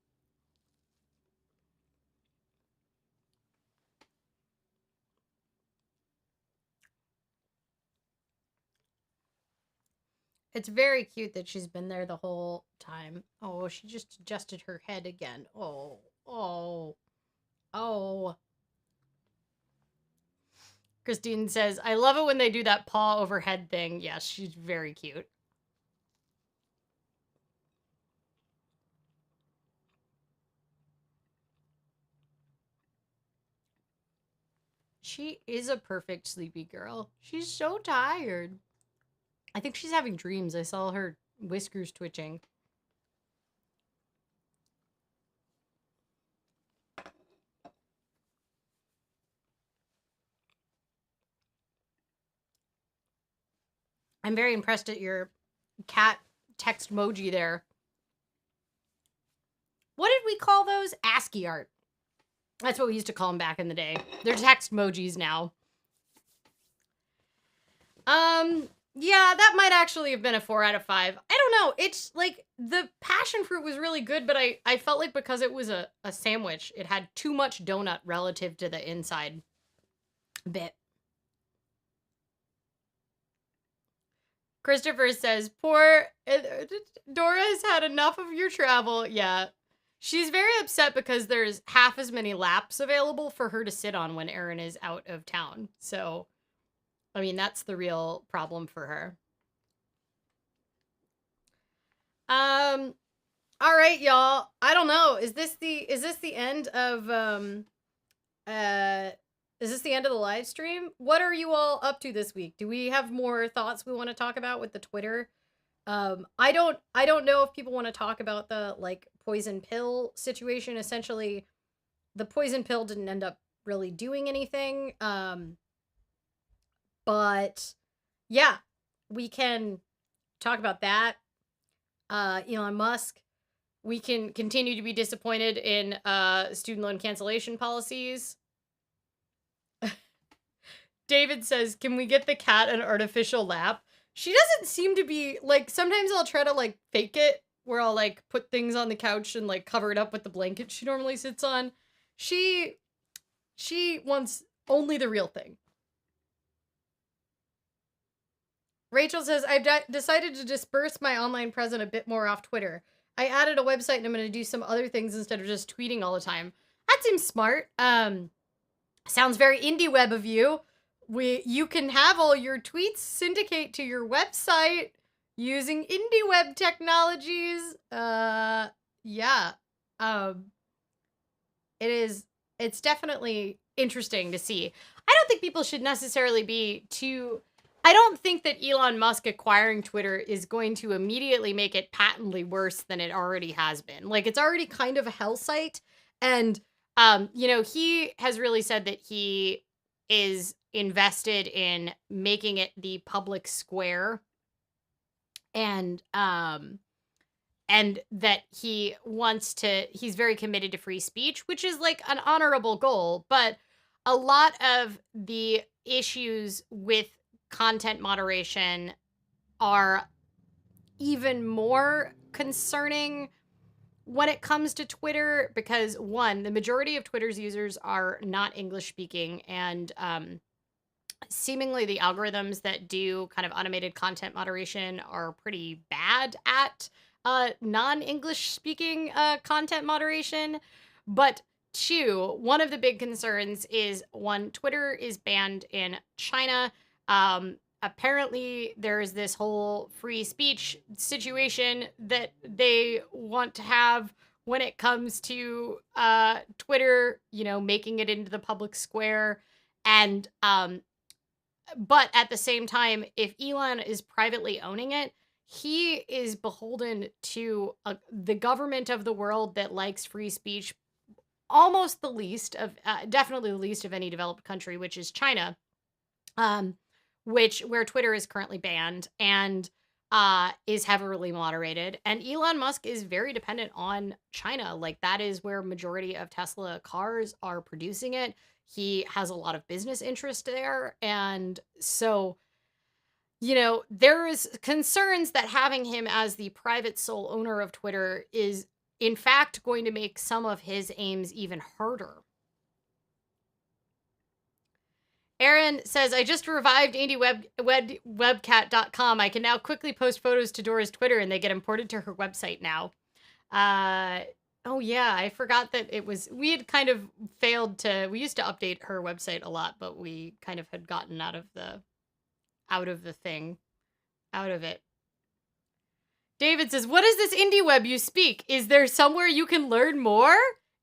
It's very cute that she's been there the whole time. Oh, she just adjusted her head again. Oh, oh, oh. Christine says, I love it when they do that paw over head thing. Yes, she's very cute. She is a perfect sleepy girl. She's so tired. I think she's having dreams. I saw her whiskers twitching. I'm very impressed at your cat text emoji there. What did we call those? ASCII art. That's what we used to call them back in the day. They're text emojis now. Yeah, that might actually have been a 4 out of 5. I don't know. It's like the passion fruit was really good, but I felt like because it was a sandwich, it had too much donut relative to the inside bit. Christopher says, poor Dora's had enough of your travel. Yeah. She's very upset because there's half as many laps available for her to sit on when Aaron is out of town. So, I mean, that's the real problem for her. All right, y'all. I don't know. Is this the end of is this the end of the live stream? What are you all up to this week? Do we have more thoughts we want to talk about with the Twitter? I don't know if people want to talk about the like poison pill situation. Essentially, the poison pill didn't end up really doing anything. But yeah, we can talk about that. Elon Musk. We can continue to be disappointed in student loan cancellation policies. David says, can we get the cat an artificial lap? She doesn't seem to be, like, sometimes I'll try to, like, fake it, where I'll, like, put things on the couch and, like, cover it up with the blanket she normally sits on. She wants only the real thing. Rachel says, I've decided to disperse my online presence a bit more off Twitter. I added a website and I'm going to do some other things instead of just tweeting all the time. That seems smart. Sounds very indie web of you. You can have all your tweets syndicate to your website using indie web technologies. Yeah. It's definitely interesting to see. I don't think people should necessarily be too... I don't think that Elon Musk acquiring Twitter is going to immediately make it patently worse than it already has been. Like, it's already kind of a hell site. And, he has really said that he is invested in making it the public square. And that he's very committed to free speech, which is like an honorable goal. But a lot of the issues with content moderation are even more concerning when it comes to Twitter, because one, the majority of Twitter's users are not English speaking, and seemingly the algorithms that do kind of automated content moderation are pretty bad at non-English speaking content moderation. But two, one of the big concerns is, one, Twitter is banned in China. Apparently there is this whole free speech situation that they want to have when it comes to Twitter, making it into the public square. And but at the same time, if Elon is privately owning it, he is beholden to the government of the world that likes free speech almost the least of, definitely the least of any developed country, which is China. where Twitter is currently banned and is heavily moderated. And Elon Musk is very dependent on China. Like, that is where majority of Tesla cars are producing it. He has a lot of business interest there. And so, there is concerns that having him as the private sole owner of Twitter is, in fact, going to make some of his aims even harder. Aaron says, I just revived IndieWebcat.com. I can now quickly post photos to Dora's Twitter and they get imported to her website now. Oh yeah, I forgot that we had kind of we used to update her website a lot, but we kind of had gotten out of it. David says, what is this IndieWeb you speak? Is there somewhere you can learn more?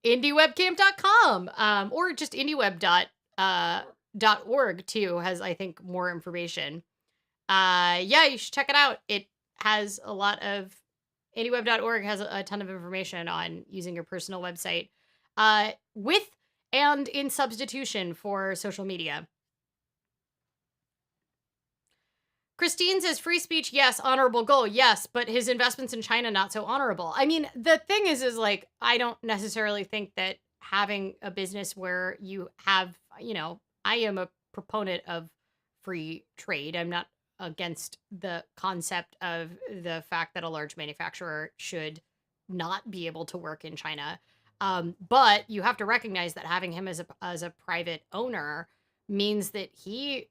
IndieWebCamp.com, or just IndieWeb.org too has, I think, more information. Yeah, you should check it out. It has a lot of IndieWeb.org has a ton of information on using your personal website with and in substitution for social media. Christine says, free speech, yes. Honorable goal, yes. But his investments in China, not so honorable. I mean, the thing is like, I don't necessarily think that having a business where you have, I am a proponent of free trade. I'm not against the concept of the fact that a large manufacturer should not be able to work in China. But you have to recognize that having him as a private owner means that he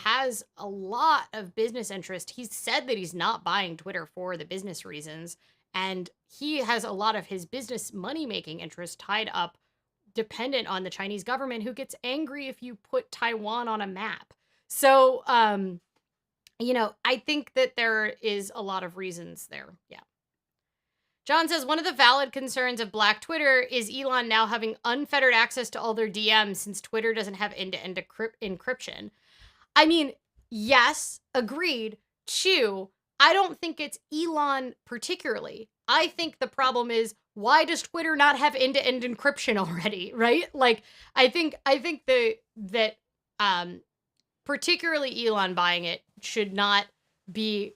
has a lot of business interest. He's said that he's not buying Twitter for the business reasons, and he has a lot of his business money-making interest tied up, dependent on the Chinese government, who gets angry if you put Taiwan on a map. So, I think that there is a lot of reasons there. Yeah. John says, one of the valid concerns of Black Twitter is Elon now having unfettered access to all their DMs since Twitter doesn't have end-to-end encryption. I mean, yes, agreed. Chew. I don't think it's Elon particularly. I think the problem is, why does Twitter not have end-to-end encryption already, right? Like, I think that particularly Elon buying it should not be,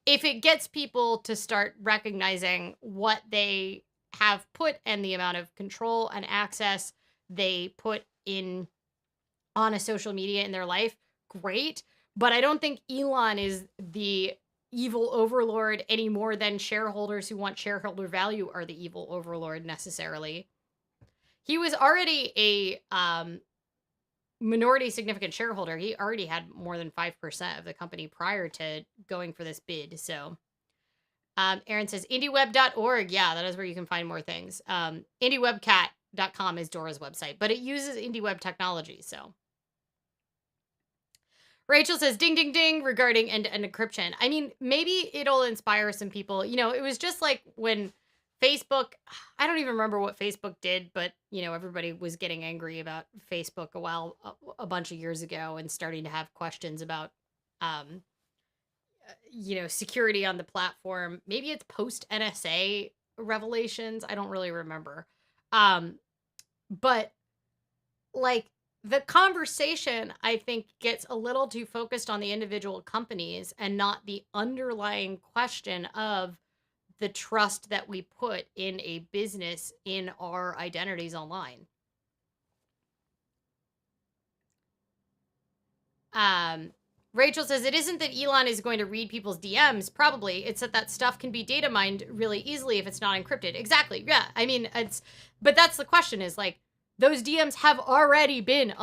if it gets people to start recognizing what they have put and the amount of control and access they put in on a social media in their life, great. But I don't think Elon is the evil overlord any more than shareholders who want shareholder value are the evil overlord necessarily. He was already a minority significant shareholder. He already had more than 5% of the company prior to going for this bid. So Aaron says, IndieWeb.org. Yeah, that is where you can find more things. IndieWebCat.com is Dora's website, but it uses IndieWeb technology, so. Rachel says, ding, ding, ding, regarding end-to-end encryption. I mean, maybe it'll inspire some people. It was just like when Facebook, I don't even remember what Facebook did, but, everybody was getting angry about Facebook a bunch of years ago and starting to have questions about, security on the platform. Maybe it's post-NSA revelations. I don't really remember. But, like, the conversation, I think, gets a little too focused on the individual companies and not the underlying question of the trust that we put in a business in our identities online. Rachel says, it isn't that Elon is going to read people's DMs. Probably. It's that stuff can be data mined really easily if it's not encrypted. Exactly. Yeah. I mean, but that's the question is, like, those DMs have already been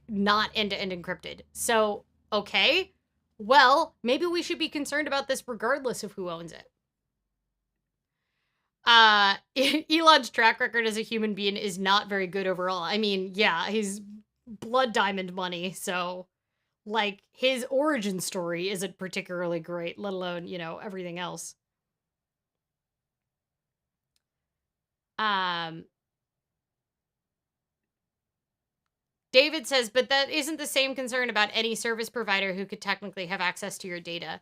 not end-to-end encrypted. So, okay, well, maybe we should be concerned about this regardless of who owns it. Elon's track record as a human being is not very good overall. I mean, yeah, he's blood diamond money, so, like, his origin story isn't particularly great, let alone, everything else. David says, but that isn't the same concern about any service provider who could technically have access to your data.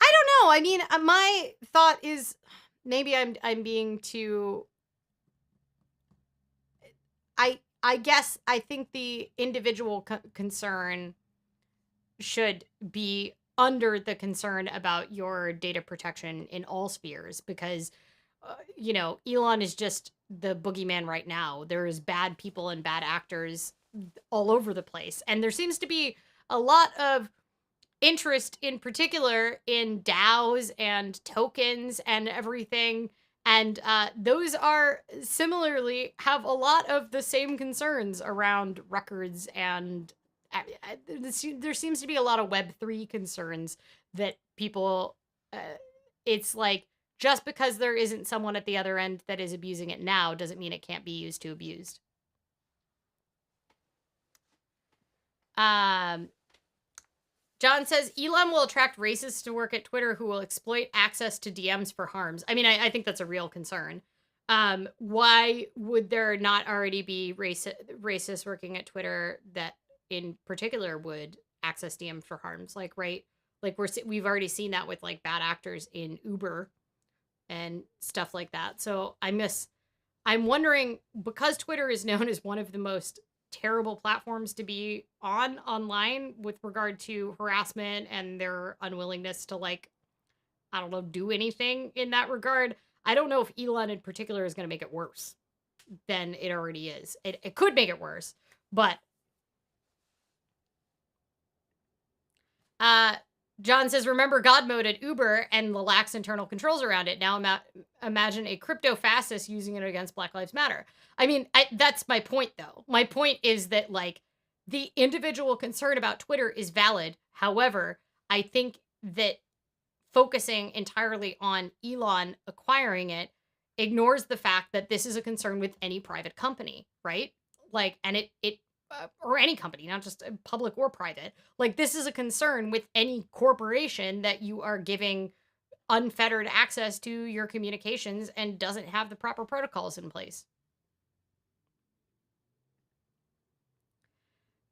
I don't know. I mean, my thought is maybe I'm being too. I guess I think the individual concern should be under the concern about your data protection in all spheres, because Elon is just the boogeyman right now. There's bad people and bad actors all over the place, and there seems to be a lot of interest in particular in DAOs and tokens and everything. And those are similarly have a lot of the same concerns around records, and there seems to be a lot of Web3 concerns that people, it's like, just because there isn't someone at the other end that is abusing it now doesn't mean it can't be used to abuse. John says, Elon will attract racists to work at Twitter who will exploit access to DMs for harms. I mean, I think that's a real concern. Why would there not already be racists working at Twitter that in particular would access DMs for harms? Like, right? Like we've already seen that with like bad actors in Uber and stuff like that. So I'm wondering, because Twitter is known as one of the most terrible platforms to be on online with regard to harassment and their unwillingness to, like, I don't know, do anything in that regard. I don't know if Elon in particular is going to make it worse than it already is. It could make it worse, but John says, remember God mode at Uber and the lax internal controls around it. Now imagine a crypto fascist using it against Black Lives Matter. I mean, that's my point, though. My point is that, like, the individual concern about Twitter is valid. However, I think that focusing entirely on Elon acquiring it ignores the fact that this is a concern with any private company, right? Like, and it or any company, not just public or private. Like, this is a concern with any corporation that you are giving unfettered access to your communications and doesn't have the proper protocols in place.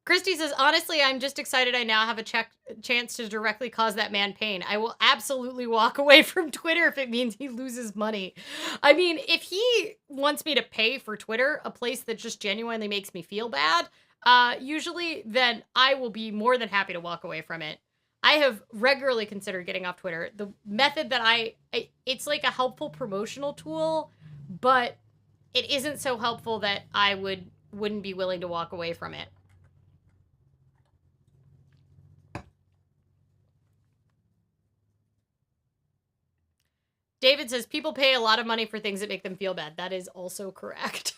Christy says, honestly, I'm just excited I now have a chance to directly cause that man pain. I will absolutely walk away from Twitter if it means he loses money. I mean, if he wants me to pay for Twitter, a place that just genuinely makes me feel bad, usually, then I will be more than happy to walk away from it. I have regularly considered getting off Twitter. The method that it's like a helpful promotional tool, but it isn't so helpful that I wouldn't be willing to walk away from it. David says, people pay a lot of money for things that make them feel bad. That is also correct.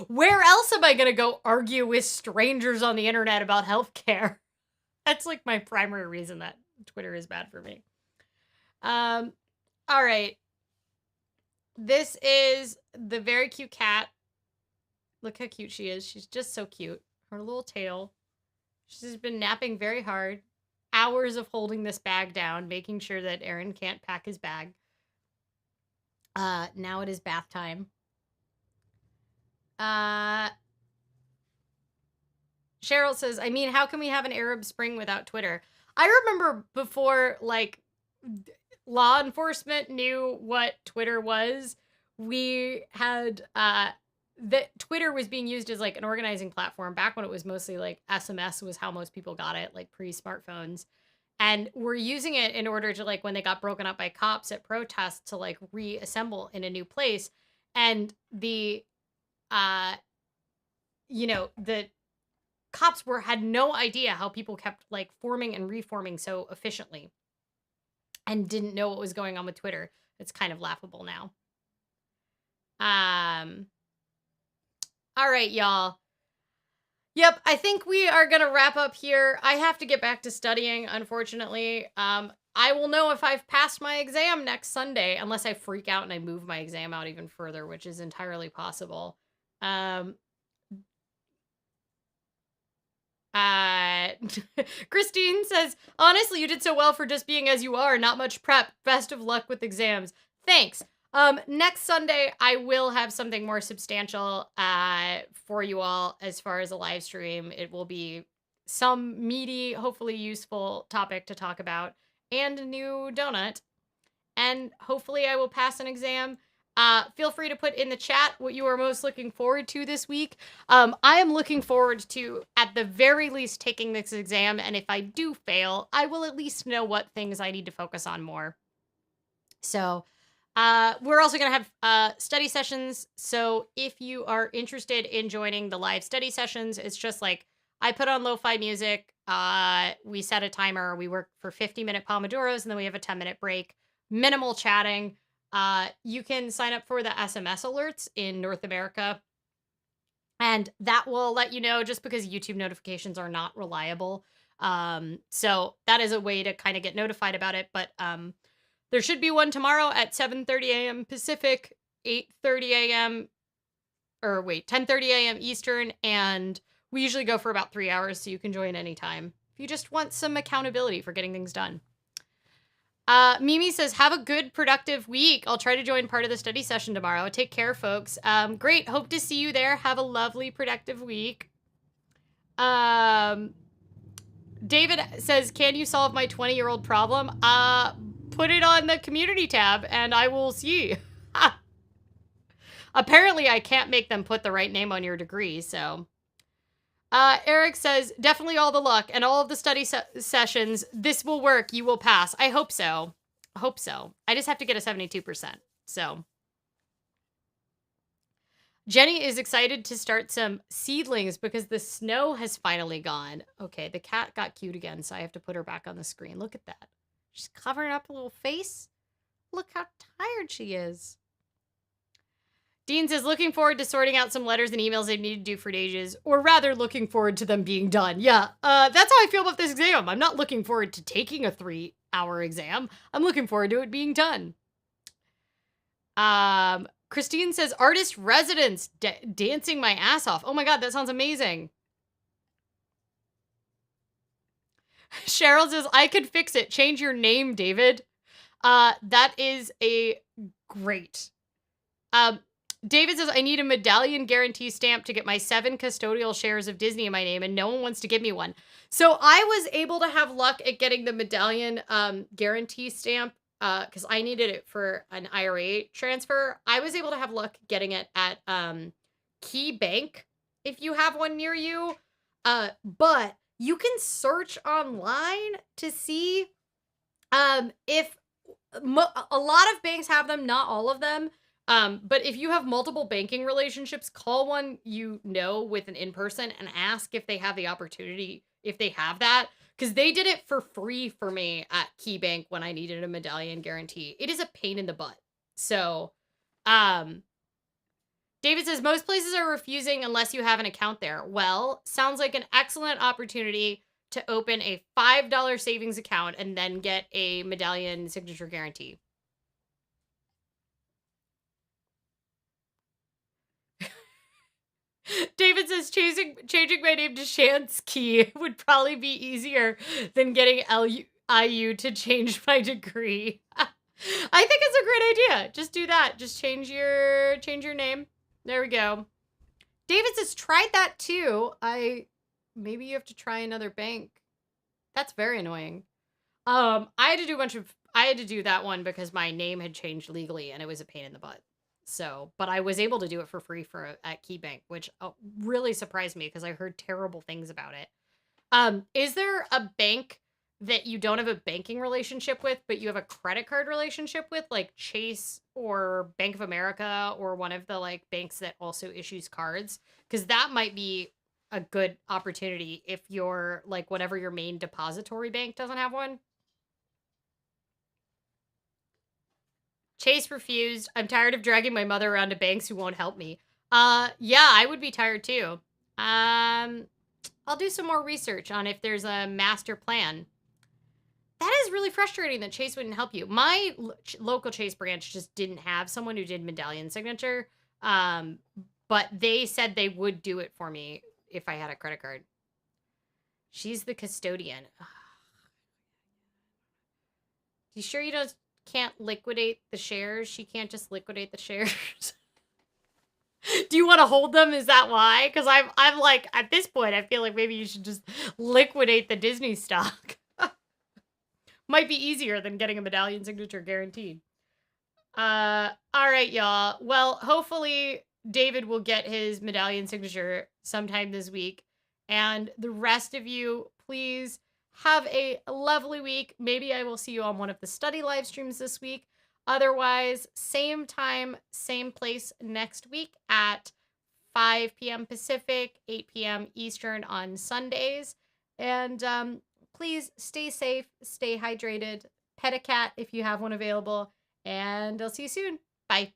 Where else am I going to go argue with strangers on the internet about healthcare? That's like my primary reason that Twitter is bad for me. All right. This is the very cute cat. Look how cute she is. She's just so cute. Her little tail. She's been napping very hard. Hours of holding this bag down, making sure that Aaron can't pack his bag. Now it is bath time. Cheryl says, I mean, how can we have an Arab Spring without Twitter? I remember before, like, law enforcement knew what Twitter was, we had, that Twitter was being used as, like, an organizing platform back when it was mostly, like, SMS was how most people got it, like, pre-smartphones. And we're using it in order to, like, when they got broken up by cops at protests, to, like, reassemble in a new place. And the cops had no idea how people kept, like, forming and reforming so efficiently and didn't know what was going on with Twitter. It's kind of laughable now. All right, y'all. Yep, I think we are going to wrap up here. I have to get back to studying, unfortunately. I will know if I've passed my exam next Sunday, unless I freak out and I move my exam out even further, which is entirely possible. Christine says, honestly, you did so well for just being as you are. Not much prep. Best of luck with exams. Thanks. Next Sunday, I will have something more substantial for you all as far as a live stream. It will be some meaty, hopefully useful topic to talk about, and a new donut. And hopefully I will pass an exam. Feel free to put in the chat what you are most looking forward to this week. I am looking forward to, at the very least, taking this exam, and if I do fail, I will at least know what things I need to focus on more. So, we're also going to have study sessions. So if you are interested in joining the live study sessions, it's just like I put on lo-fi music. We set a timer. We work for 50-minute Pomodoros, and then we have a 10-minute break. Minimal chatting. You can sign up for the SMS alerts in North America, and that will let you know, just because YouTube notifications are not reliable. So that is a way to kind of get notified about it. But there should be one tomorrow at 7:30 a.m. Pacific, 8:30 a.m. or wait, 10:30 a.m. Eastern, and we usually go for about 3 hours, so you can join anytime if you just want some accountability for getting things done. Mimi says, have a good, productive week. I'll try to join part of the study session tomorrow. Take care, folks. Great. Hope to see you there. Have a lovely, productive week. David says, can you solve my 20-year-old problem? Put it on the community tab and I will see. Apparently I can't make them put the right name on your degree, so. Eric says, definitely all the luck and all of the study sessions. This will work. You will pass. I hope so. Hope so. I just have to get a 72%. So. Jenny is excited to start some seedlings because the snow has finally gone. Okay, the cat got cute again, so I have to put her back on the screen. Look at that. She's covering up a little face. Look how tired she is. Dean says, looking forward to sorting out some letters and emails I need to do for ages, or rather looking forward to them being done. Yeah, that's how I feel about this exam. I'm not looking forward to taking a 3-hour exam. I'm looking forward to it being done. Christine says, artist residence, dancing my ass off. Oh my God, that sounds amazing. Cheryl says, I could fix it. Change your name, David. That is a great. David says, I need a medallion guarantee stamp to get my 7 custodial shares of Disney in my name, and no one wants to give me one. So I was able to have luck at getting the medallion guarantee stamp because I needed it for an IRA transfer. I was able to have luck getting it at Key-Bank if you have one near you. But you can search online to see if a lot of banks have them, not all of them. But if you have multiple banking relationships, call one you know with an in-person and ask if they have the opportunity, if they have that. Because they did it for free for me at Key-Bank when I needed a medallion guarantee. It is a pain in the butt. So, David says, most places are refusing unless you have an account there. Well, sounds like an excellent opportunity to open a $5 savings account and then get a medallion signature guarantee. David says, changing my name to Shansky would probably be easier than getting IU to change my degree. I think it's a great idea. Just do that. Just change your name. There we go. David says, tried that too. Maybe you have to try another bank. That's very annoying. I had to do that one because my name had changed legally and it was a pain in the butt. So, but I was able to do it for free at Key-Bank, which really surprised me because I heard terrible things about it. Is there a bank that you don't have a banking relationship with, but you have a credit card relationship with, like Chase or Bank of America or one of the like banks that also issues cards? Because that might be a good opportunity if your like whatever your main depository bank doesn't have one. Chase refused. I'm tired of dragging my mother around to banks who won't help me. Yeah, I would be tired too. I'll do some more research on if there's a master plan. That is really frustrating that Chase wouldn't help you. My local Chase branch just didn't have someone who did medallion signature. But they said they would do it for me if I had a credit card. She's the custodian. You sure you can't liquidate the shares? She can't just liquidate the shares. Do you want to hold them? Is that why? Because I'm like, at this point, I feel like maybe you should just liquidate the Disney stock. Might be easier than getting a medallion signature guaranteed. All right, y'all. Well, hopefully David will get his medallion signature sometime this week. And the rest of you, please have a lovely week. Maybe I will see you on one of the study live streams this week. Otherwise, same time, same place next week at 5 p.m. Pacific, 8 p.m. Eastern on Sundays. And please stay safe, stay hydrated, pet a cat if you have one available, and I'll see you soon. Bye.